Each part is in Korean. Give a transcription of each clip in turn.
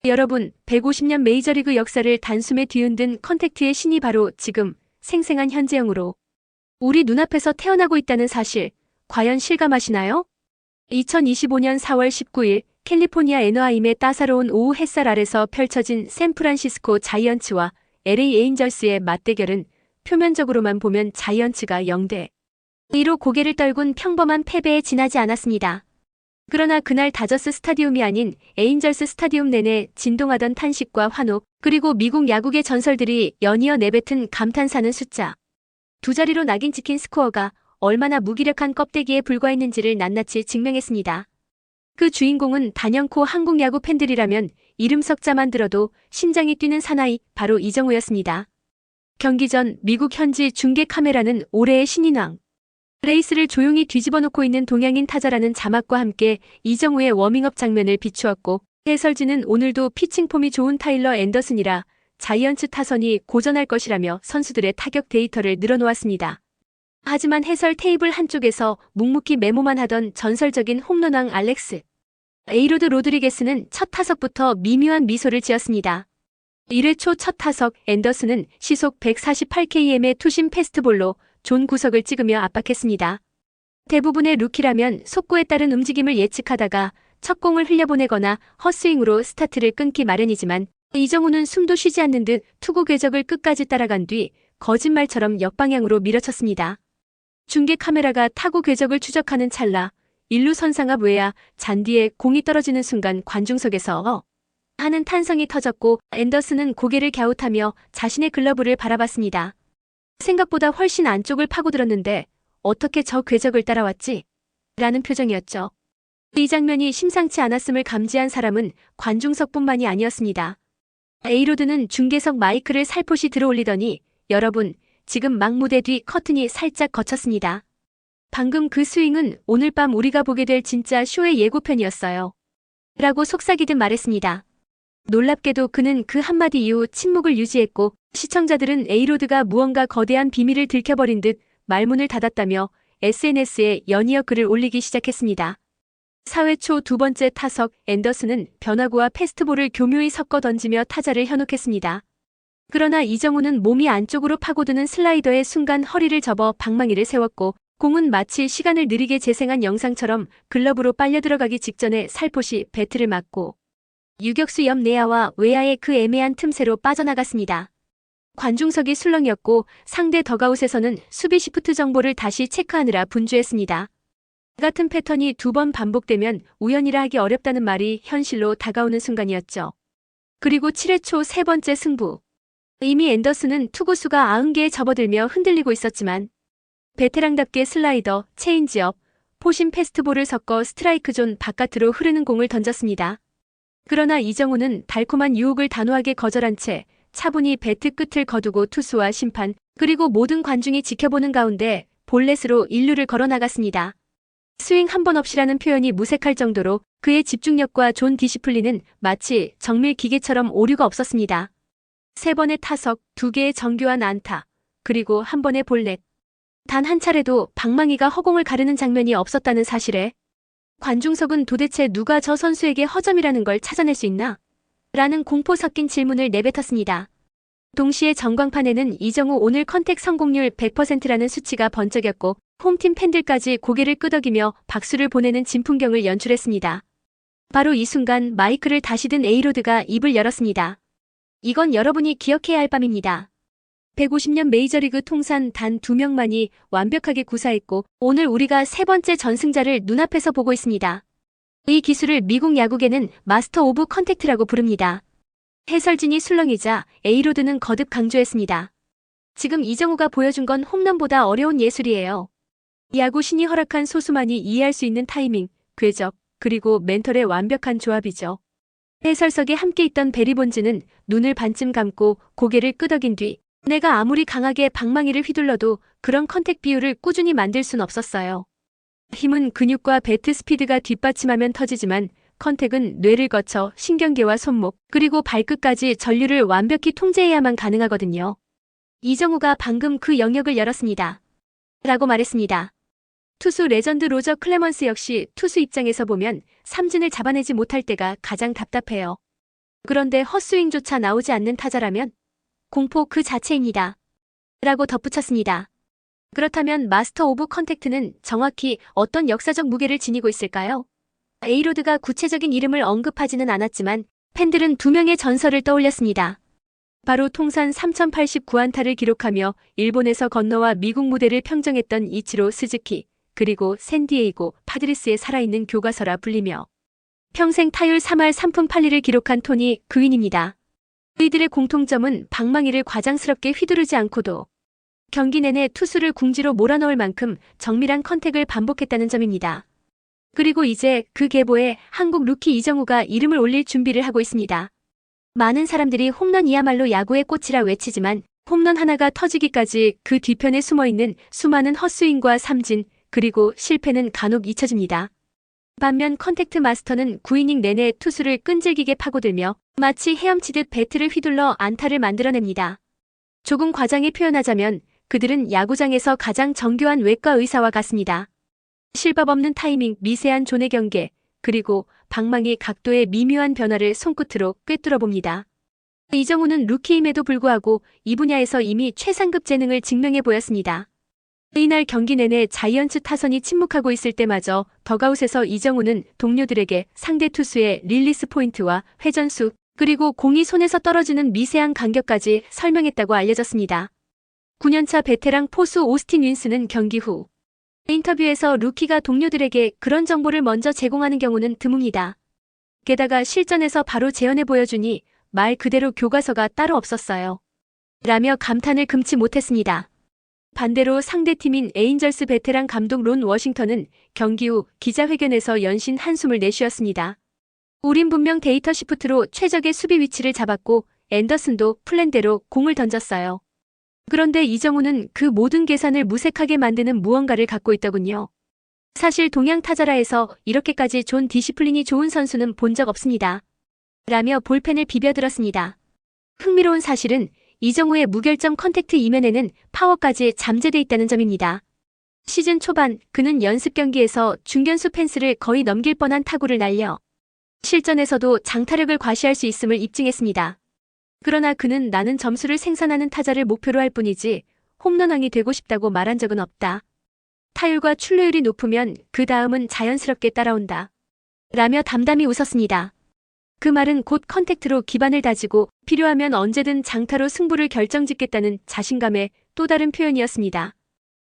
여러분, 150년 메이저리그 역사를 단숨에 뒤흔든 컨택트의 신이 바로 지금 생생한 현재형으로 우리 눈앞에서 태어나고 있다는 사실, 과연 실감하시나요? 2025년 4월 19일 캘리포니아 애너하임의 따사로운 오후 햇살 아래서 펼쳐진 샌프란시스코 자이언츠와 LA 에인절스의 맞대결은 표면적으로만 보면 자이언츠가 0대 2로 고개를 떨군 평범한 패배에 지나지 않았습니다. 그러나 그날 다저스 스타디움이 아닌 에인절스 스타디움 내내 진동하던 탄식과 환호, 그리고 미국 야구의 전설들이 연이어 내뱉은 감탄사는 숫자 두 자리로 낙인 찍힌 스코어가 얼마나 무기력한 껍데기에 불과했는지를 낱낱이 증명했습니다. 그 주인공은 단연코 한국 야구 팬들이라면 이름 석자만 들어도 심장이 뛰는 사나이, 바로 이정우였습니다. 경기 전 미국 현지 중계 카메라는 올해의 신인왕, 레이스를 조용히 뒤집어 놓고 있는 동양인 타자라는 자막과 함께 이정우의 워밍업 장면을 비추었고, 해설진은 오늘도 피칭폼이 좋은 타일러 앤더슨이라 자이언츠 타선이 고전할 것이라며 선수들의 타격 데이터를 늘어놓았습니다. 하지만 해설 테이블 한쪽에서 묵묵히 메모만 하던 전설적인 홈런왕 알렉스 에이로드 로드리게스는 첫 타석부터 미묘한 미소를 지었습니다. 1회 초 첫 타석 앤더슨은 시속 148km의 투심 패스트볼로 존 구석을 찍으며 압박했습니다. 대부분의 루키라면 속구에 따른 움직임을 예측하다가 첫 공을 흘려보내거나 헛스윙으로 스타트를 끊기 마련이지만, 이정우는 숨도 쉬지 않는 듯 투구 궤적을 끝까지 따라간 뒤 거짓말처럼 역방향으로 밀어쳤습니다. 중계 카메라가 타구 궤적을 추적하는 찰나 1루 선상 앞 외야 잔디에 공이 떨어지는 순간 관중석에서 하는 탄성이 터졌고, 앤더슨은 고개를 갸웃하며 자신의 글러브를 바라봤습니다. 생각보다 훨씬 안쪽을 파고들었는데 어떻게 저 궤적을 따라왔지? 라는 표정이었죠. 이 장면이 심상치 않았음을 감지한 사람은 관중석뿐만이 아니었습니다. 에이로드는 중계석 마이크를 살포시 들어올리더니, 여러분, 지금 막 무대 뒤 커튼이 살짝 걷혔습니다. 방금 그 스윙은 오늘 밤 우리가 보게 될 진짜 쇼의 예고편이었어요. 라고 속삭이듯 말했습니다. 놀랍게도 그는 그 한마디 이후 침묵을 유지했고, 시청자들은 에이로드가 무언가 거대한 비밀을 들켜버린 듯 말문을 닫았다며 SNS에 연이어 글을 올리기 시작했습니다. 4회 초 두 번째 타석 앤더슨은 변화구와 패스트볼을 교묘히 섞어 던지며 타자를 현혹했습니다. 그러나 이정우는 몸이 안쪽으로 파고드는 슬라이더에 순간 허리를 접어 방망이를 세웠고, 공은 마치 시간을 느리게 재생한 영상처럼 글러브로 빨려 들어가기 직전에 살포시 배트를 맞고 유격수 옆 내야와 외야의 그 애매한 틈새로 빠져나갔습니다. 관중석이 술렁이었고 상대 더가웃에서는 수비 시프트 정보를 다시 체크하느라 분주했습니다. 같은 패턴이 두 번 반복되면 우연이라 하기 어렵다는 말이 현실로 다가오는 순간이었죠. 그리고 7회 초 세 번째 승부. 이미 앤더슨은 투구수가 90개에 접어들며 흔들리고 있었지만 베테랑답게 슬라이더, 체인지업, 포심 패스트볼을 섞어 스트라이크 존 바깥으로 흐르는 공을 던졌습니다. 그러나 이정우는 달콤한 유혹을 단호하게 거절한 채 차분히 배트 끝을 거두고 투수와 심판, 그리고 모든 관중이 지켜보는 가운데 볼넷으로 1루를 걸어나갔습니다. 스윙 한 번 없이라는 표현이 무색할 정도로 그의 집중력과 존 디시플린은 마치 정밀 기계처럼 오류가 없었습니다. 3번의 타석, 2개의 정교한 안타, 그리고 한 번의 볼넷. 단 한 차례도 방망이가 허공을 가르는 장면이 없었다는 사실에 관중석은 도대체 누가 저 선수에게 허점이라는 걸 찾아낼 수 있나? 라는 공포 섞인 질문을 내뱉었습니다. 동시에 전광판에는 이정우 오늘 컨택 성공률 100%라는 수치가 번쩍였고, 홈팀 팬들까지 고개를 끄덕이며 박수를 보내는 진풍경을 연출했습니다. 바로 이 순간 마이크를 다시 든 에이로드가 입을 열었습니다. 이건 여러분이 기억해야 할 밤입니다. 150년 메이저리그 통산 단 2명만이 완벽하게 구사했고, 오늘 우리가 세 번째 전승자를 눈앞에서 보고 있습니다. 이 기술을 미국 야구계는 마스터 오브 컨택트라고 부릅니다. 해설진이 술렁이자 에이로드는 거듭 강조했습니다. 지금 이정우가 보여준 건 홈런보다 어려운 예술이에요. 야구 신이 허락한 소수만이 이해할 수 있는 타이밍, 궤적, 그리고 멘털의 완벽한 조합이죠. 해설석에 함께 있던 베리 본즈는 눈을 반쯤 감고 고개를 끄덕인 뒤, 내가 아무리 강하게 방망이를 휘둘러도 그런 컨택 비율을 꾸준히 만들 순 없었어요. 힘은 근육과 배트 스피드가 뒷받침하면 터지지만 컨택은 뇌를 거쳐 신경계와 손목, 그리고 발끝까지 전류를 완벽히 통제해야만 가능하거든요. 이정우가 방금 그 영역을 열었습니다. 라고 말했습니다. 투수 레전드 로저 클레먼스 역시 투수 입장에서 보면 삼진을 잡아내지 못할 때가 가장 답답해요. 그런데 헛스윙조차 나오지 않는 타자라면 공포 그 자체입니다. 라고 덧붙였습니다. 그렇다면 마스터 오브 컨택트는 정확히 어떤 역사적 무게를 지니고 있을까요? 에이로드가 구체적인 이름을 언급하지는 않았지만 팬들은 두 명의 전설을 떠올렸습니다. 바로 통산 3089안타를 기록하며 일본에서 건너와 미국 무대를 평정했던 이치로 스즈키, 그리고 샌디에이고 파드리스의 살아있는 교과서라 불리며 평생 타율 3할 3푼 8리를 기록한 토니 그윈입니다. 이들의 공통점은 방망이를 과장스럽게 휘두르지 않고도 경기 내내 투수를 궁지로 몰아넣을 만큼 정밀한 컨택을 반복했다는 점입니다. 그리고 이제 그 계보에 한국 루키 이정우가 이름을 올릴 준비를 하고 있습니다. 많은 사람들이 홈런이야말로 야구의 꽃이라 외치지만 홈런 하나가 터지기까지 그 뒤편에 숨어있는 수많은 헛스윙과 삼진, 그리고 실패는 간혹 잊혀집니다. 반면 컨택트 마스터는 9이닝 내내 투수를 끈질기게 파고들며 마치 헤엄치듯 배트를 휘둘러 안타를 만들어냅니다. 조금 과장해 표현하자면 그들은 야구장에서 가장 정교한 외과 의사와 같습니다. 실밥 없는 타이밍, 미세한 존의 경계, 그리고 방망이 각도의 미묘한 변화를 손끝으로 꿰뚫어 봅니다. 이정우는 루키임에도 불구하고 이 분야에서 이미 최상급 재능을 증명해 보였습니다. 이날 경기 내내 자이언츠 타선이 침묵하고 있을 때마저 덕아웃에서 이정우는 동료들에게 상대 투수의 릴리스 포인트와 회전수, 그리고 공이 손에서 떨어지는 미세한 간격까지 설명했다고 알려졌습니다. 9년차 베테랑 포수 오스틴 윈스는 경기 후 인터뷰에서 루키가 동료들에게 그런 정보를 먼저 제공하는 경우는 드뭅니다. 게다가 실전에서 바로 재현해 보여주니 말 그대로 교과서가 따로 없었어요. 라며 감탄을 금치 못했습니다. 반대로 상대팀인 에인절스 베테랑 감독 론 워싱턴은 경기 후 기자회견에서 연신 한숨을 내쉬었습니다. 우린 분명 데이터 시프트로 최적의 수비 위치를 잡았고 앤더슨도 플랜대로 공을 던졌어요. 그런데 이정우는 그 모든 계산을 무색하게 만드는 무언가를 갖고 있더군요. 사실 동양 타자라 해서 이렇게까지 존 디시플린이 좋은 선수는 본 적 없습니다. 라며 볼펜을 비벼들었습니다. 흥미로운 사실은 이정우의 무결점 컨택트 이면에는 파워까지 잠재돼 있다는 점입니다. 시즌 초반 그는 연습 경기에서 중견수 펜스를 거의 넘길 뻔한 타구를 날려 실전에서도 장타력을 과시할 수 있음을 입증했습니다. 그러나 그는 나는 점수를 생산하는 타자를 목표로 할 뿐이지 홈런왕이 되고 싶다고 말한 적은 없다. 타율과 출루율이 높으면 그 다음은 자연스럽게 따라온다. 라며 담담히 웃었습니다. 그 말은 곧 컨택트로 기반을 다지고 필요하면 언제든 장타로 승부를 결정짓겠다는 자신감의 또 다른 표현이었습니다.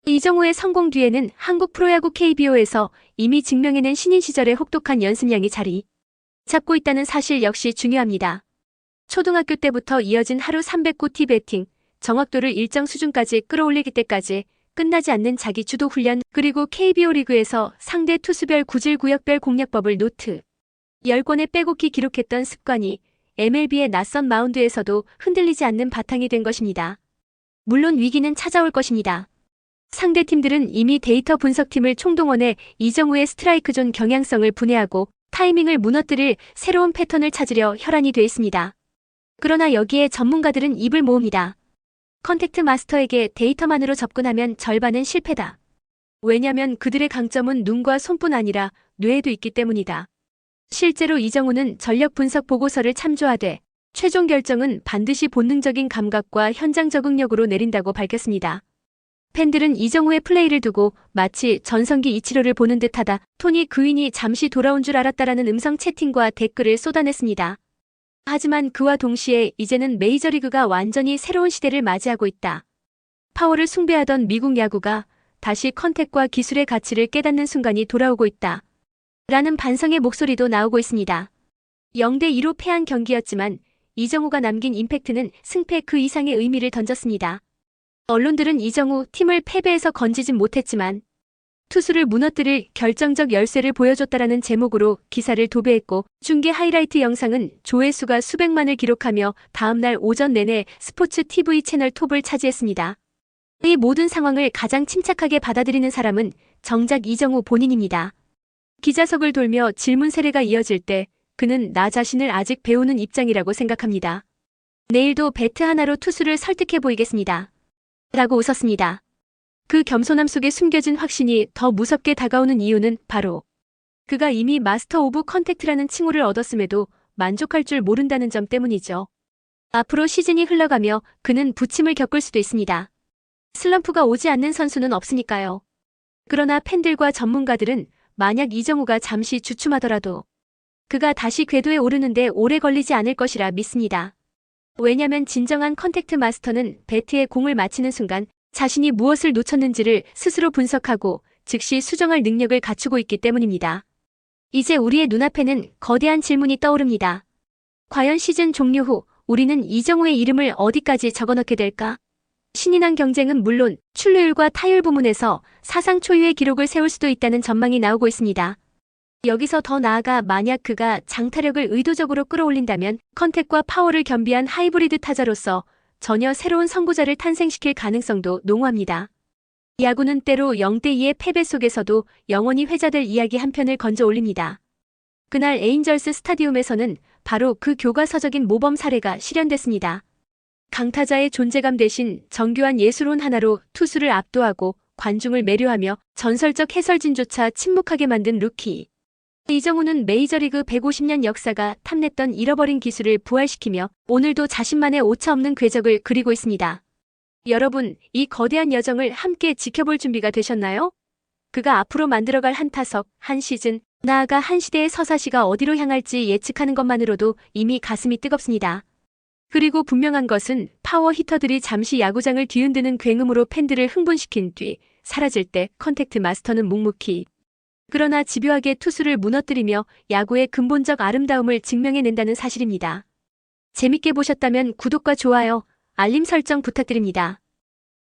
이정우의 성공 뒤에는 한국 프로야구 KBO에서 이미 증명해낸 신인 시절의 혹독한 연습량이 자리 잡고 있다는 사실 역시 중요합니다. 초등학교 때부터 이어진 하루 300구 배팅, 정확도를 일정 수준까지 끌어올리기 때까지 끝나지 않는 자기 주도 훈련, 그리고 KBO 리그에서 상대 투수별 구질 구역별 공략법을 노트 10권에 빼곡히 기록했던 습관이 MLB의 낯선 마운드에서도 흔들리지 않는 바탕이 된 것입니다. 물론 위기는 찾아올 것입니다. 상대 팀들은 이미 데이터 분석팀을 총동원해 이정우의 스트라이크 존 경향성을 분해하고 타이밍을 무너뜨릴 새로운 패턴을 찾으려 혈안이 돼 있습니다. 그러나 여기에 전문가들은 입을 모읍니다. 컨택트 마스터에게 데이터만으로 접근하면 절반은 실패다. 왜냐면 그들의 강점은 눈과 손뿐 아니라 뇌에도 있기 때문이다. 실제로 이정우는 전력 분석 보고서를 참조하되 최종 결정은 반드시 본능적인 감각과 현장 적응력으로 내린다고 밝혔습니다. 팬들은 이정우의 플레이를 두고 마치 전성기 이치로를 보는 듯하다. 토니 그윈이 잠시 돌아온 줄 알았다라는 음성 채팅과 댓글을 쏟아냈습니다. 하지만 그와 동시에 이제는 메이저리그가 완전히 새로운 시대를 맞이하고 있다. 파워를 숭배하던 미국 야구가 다시 컨택과 기술의 가치를 깨닫는 순간이 돌아오고 있다. 라는 반성의 목소리도 나오고 있습니다. 0대2로 패한 경기였지만 이정우가 남긴 임팩트는 승패 그 이상의 의미를 던졌습니다. 언론들은 이정우 팀을 패배에서 건지진 못했지만 투수를 무너뜨릴 결정적 열쇠를 보여줬다라는 제목으로 기사를 도배했고 중계 하이라이트 영상은 조회수가 수백만을 기록하며 다음날 오전 내내 스포츠 TV 채널 톱을 차지했습니다. 이 모든 상황을 가장 침착하게 받아들이는 사람은 정작 이정우 본인입니다. 기자석을 돌며 질문 세례가 이어질 때 그는 나 자신을 아직 배우는 입장이라고 생각합니다. 내일도 배트 하나로 투수를 설득해 보이겠습니다. 라고 웃었습니다. 그 겸손함 속에 숨겨진 확신이 더 무섭게 다가오는 이유는 바로 그가 이미 마스터 오브 컨택트라는 칭호를 얻었음에도 만족할 줄 모른다는 점 때문이죠. 앞으로 시즌이 흘러가며 그는 부침을 겪을 수도 있습니다. 슬럼프가 오지 않는 선수는 없으니까요. 그러나 팬들과 전문가들은 만약 이정우가 잠시 주춤하더라도 그가 다시 궤도에 오르는데 오래 걸리지 않을 것이라 믿습니다. 왜냐면 진정한 컨택트 마스터는 배트에 공을 맞히는 순간 자신이 무엇을 놓쳤는지를 스스로 분석하고 즉시 수정할 능력을 갖추고 있기 때문입니다. 이제 우리의 눈앞에는 거대한 질문이 떠오릅니다. 과연 시즌 종료 후 우리는 이정우의 이름을 어디까지 적어넣게 될까? 신이 난 경쟁은 물론 출루율과 타율 부문에서 사상 초유의 기록을 세울 수도 있다는 전망이 나오고 있습니다. 여기서 더 나아가 만약 그가 장타력을 의도적으로 끌어올린다면 컨택과 파워를 겸비한 하이브리드 타자로서 전혀 새로운 선구자를 탄생시킬 가능성도 농후합니다. 야구는 때로 0대2의 패배 속에서도 영원히 회자될 이야기 한 편을 건져 올립니다. 그날 에인절스 스타디움에서는 바로 그 교과서적인 모범 사례가 실현됐습니다. 강타자의 존재감 대신 정교한 예술혼 하나로 투수를 압도하고 관중을 매료하며 전설적 해설진조차 침묵하게 만든 루키. 이정우는 메이저리그 150년 역사가 탐냈던 잃어버린 기술을 부활시키며 오늘도 자신만의 오차없는 궤적을 그리고 있습니다. 여러분, 이 거대한 여정을 함께 지켜볼 준비가 되셨나요? 그가 앞으로 만들어갈 한 타석, 한 시즌, 나아가 한 시대의 서사시가 어디로 향할지 예측하는 것만으로도 이미 가슴이 뜨겁습니다. 그리고 분명한 것은 파워 히터들이 잠시 야구장을 뒤흔드는 굉음으로 팬들을 흥분시킨 뒤 사라질 때 컨택트 마스터는 묵묵히 그러나 집요하게 투수를 무너뜨리며 야구의 근본적 아름다움을 증명해낸다는 사실입니다. 재밌게 보셨다면 구독과 좋아요, 알림 설정 부탁드립니다.